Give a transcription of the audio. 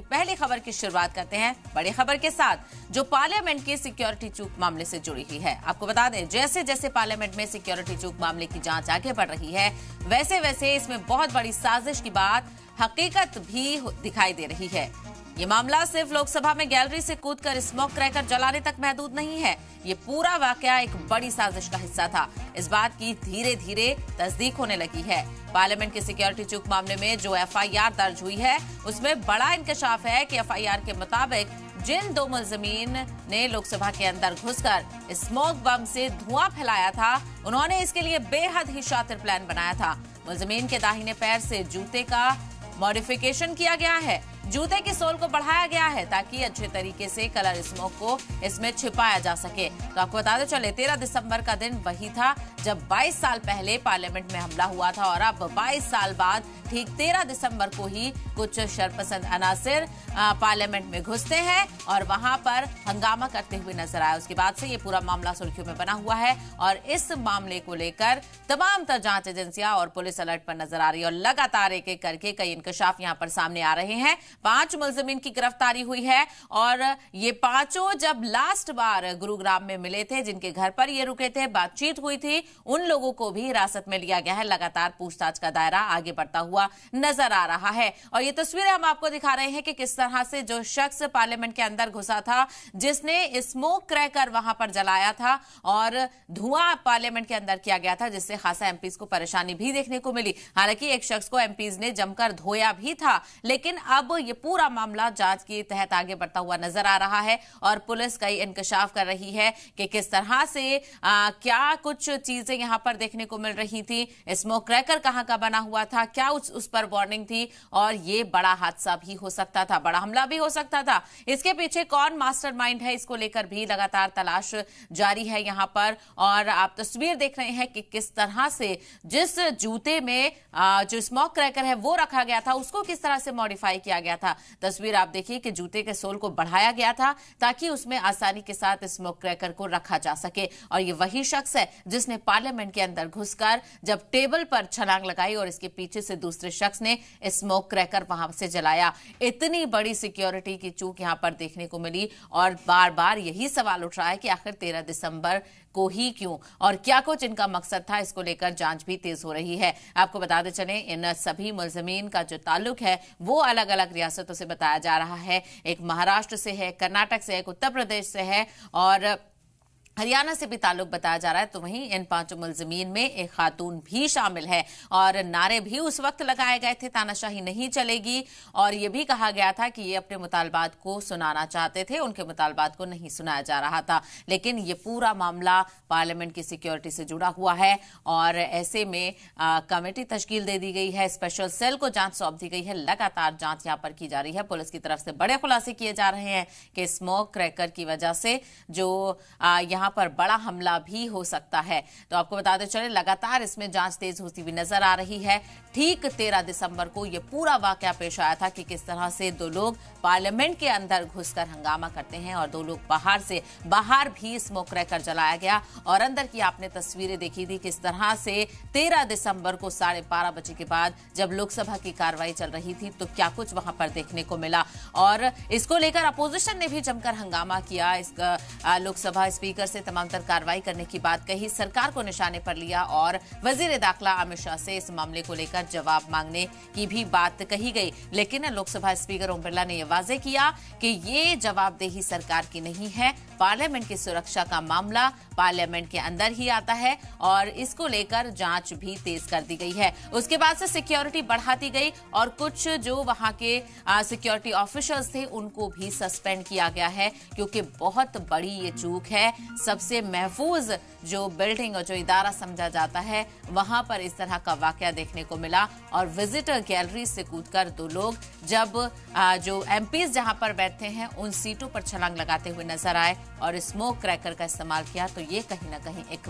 पहली खबर की शुरुआत करते हैं बड़ी खबर के साथ जो पार्लियामेंट की सिक्योरिटी चूक मामले से जुड़ी हुई है। आपको बता दें, जैसे जैसे पार्लियामेंट में सिक्योरिटी चूक मामले की जांच आगे बढ़ रही है, वैसे वैसे इसमें बहुत बड़ी साजिश की बात हकीकत भी दिखाई दे रही है। ये मामला सिर्फ लोकसभा में गैलरी से कूदकर स्मोक क्रैकर जलाने तक महदूद नहीं है। ये पूरा वाकया एक बड़ी साजिश का हिस्सा था। इस बात की धीरे धीरे तस्दीक होने लगी है। पार्लियामेंट के सिक्योरिटी चूक मामले में जो एफआईआर दर्ज हुई है, उसमें बड़ा इंकशाफ है कि एफआईआर के मुताबिक जिन दो मुलजमीन ने लोकसभा के अंदर घुसकर स्मोक बम से धुआं फैलाया था, उन्होंने इसके लिए बेहद ही शातिर प्लान बनाया था। मुलजमीन के दाहिने पैर से जूते का मॉडिफिकेशन किया गया है। जूते की सोल को बढ़ाया गया है ताकि अच्छे तरीके से कलर स्मोक को इसमें छिपाया जा सके। तो आपको बताते चले, 13 दिसंबर का दिन वही था जब 22 साल पहले पार्लियामेंट में हमला हुआ था और अब 22 साल बाद ठीक 13 दिसंबर को ही कुछ शरपसंद अनासिर पार्लियामेंट में घुसते हैं और वहां पर हंगामा करते हुए नजर आया। उसके बाद से ये पूरा मामला सुर्खियों में बना हुआ है और इस मामले को लेकर तमाम जांच एजेंसियां और पुलिस अलर्ट पर नजर आ रही है और लगातार एक एक करके कई इंकशाफ यहां पर सामने आ रहे हैं। 5 मुलजिमीन की गिरफ्तारी हुई है और ये पांचों जब लास्ट बार गुरुग्राम में मिले थे, जिनके घर पर ये रुके थे, बातचीत हुई थी, उन लोगों को भी हिरासत में लिया गया है। लगातार पूछताछ का दायरा आगे बढ़ता हुआ नजर आ रहा है और ये तस्वीरें हम आपको दिखा रहे हैं कि किस तरह से जो शख्स पार्लियामेंट के अंदर घुसा था, जिसने स्मोक क्रैकर वहां पर जलाया था और धुआं पार्लियामेंट के अंदर किया गया था, जिससे खासा एमपीज को परेशानी भी देखने को मिली। हालांकि एक शख्स को एमपीज ने जमकर धोया भी था, लेकिन अब ये पूरा मामला जांच के तहत आगे बढ़ता हुआ नजर आ रहा है और पुलिस कई इंकशाफ कर रही है कि किस तरह से क्या कुछ चीजें यहां पर देखने को मिल रही थी, स्मोक क्रैकर कहां का बना हुआ था, क्या उस पर वार्निंग थी और ये बड़ा हादसा भी हो सकता था, बड़ा हमला भी हो सकता था। इसके पीछे कौन मास्टरमाइंड है, इसको लेकर भी लगातार तलाश जारी है यहां पर। और आप तस्वीर देख रहे हैं कि किस तरह से जिस जूते में जो स्मोक क्रैकर है वो रखा गया था, उसको किस तरह से मॉडिफाई किया गया था। तस्वीर आप देखिए कि जूते के सोल को बढ़ाया गया था ताकि उसमें आसानी के साथ स्मोक क्रैकर को रखा जा सके। और ये वही शख्स है जिसने पार्लियामेंट के अंदर घुसकर जब टेबल पर छलांग लगाई और इसके पीछे से दूसरे शख्स ने स्मोक क्रैकर वहां से जलाया। इतनी बड़ी सिक्योरिटी की चूक यहां पर देखने को मिली और बार बार यही सवाल उठ रहा है कि आखिर 13 दिसंबर को ही क्यों और क्या कुछ इनका मकसद था। इसको लेकर जांच भी तेज हो रही है। आपको बताते चलें, इन सभी मुलजमीन का जो ताल्लुक है वो अलग अलग रियासतों से बताया जा रहा है। एक महाराष्ट्र से है, कर्नाटक से है, उत्तर प्रदेश से है और हरियाणा से भी ताल्लुक बताया जा रहा है। तो वहीं इन 5 मुलजमीन में एक खातून भी शामिल है और नारे भी उस वक्त लगाए गए थे, तानाशाही नहीं चलेगी, और ये भी कहा गया था कि ये अपने मुतालबात को सुनाना चाहते थे, उनके मुतालबात को नहीं सुनाया जा रहा था। लेकिन ये पूरा मामला पार्लियामेंट की सिक्योरिटी से जुड़ा हुआ है और ऐसे में कमेटी तश्कील दे दी गई है, स्पेशल सेल को जांच सौंप दी गई है। लगातार जांच यहां पर की जा रही है। पुलिस की तरफ से बड़े खुलासे किए जा रहे हैं कि स्मोक क्रैकर की वजह से जो यहां पर बड़ा हमला भी हो सकता है। तो आपको बताते चले, लगातार इसमें जांच तेज होती हुई नजर आ रही है। ठीक 13 दिसंबर को यह पूरा वाकया पेश आया था कि किस तरह से 2 लोग पार्लियामेंट के अंदर घुसकर हंगामा करते हैं और 2 लोग बाहर भी स्मोक क्रैकर जलाया गया और अंदर की आपने तस्वीरें देखी थी किस तरह से 13 दिसंबर को 12:30 बजे के बाद जब लोकसभा की कार्रवाई चल रही थी तो क्या कुछ वहां पर देखने को मिला। और इसको लेकर अपोजिशन ने भी जमकर हंगामा किया। इस लोकसभा स्पीकर से तमाम तर कार्रवाई करने की बात कही, सरकार को निशाने पर लिया और वजीर दाखिला अमित शाह से इस मामले को लेकर जवाब मांगने की भी बात कही गई। लेकिन लोकसभा स्पीकर ओम बिरला ने यह वाजे किया कि ये जवाबदेही सरकार की नहीं है, पार्लियामेंट की सुरक्षा का मामला पार्लियामेंट के अंदर ही आता है और इसको लेकर जांच भी तेज कर दी गई है। उसके बाद से सिक्योरिटी बढ़ा दी गई और कुछ जो वहां के सिक्योरिटी ऑफिसर्स थे उनको भी सस्पेंड किया गया है, क्योंकि बहुत बड़ी ये चूक है। सबसे महफूज जो बिल्डिंग और जो इदारा समझा जाता है वहां पर इस तरह का वाकया देखने को मिला और विजिटर गैलरी से कूदकर 2 लोग जब जो एमपीज जहां पर बैठते हैं उन सीटों पर छलांग लगाते हुए नजर आए और स्मोक क्रैकर का इस्तेमाल किया, तो ये कहीं ना कहीं एक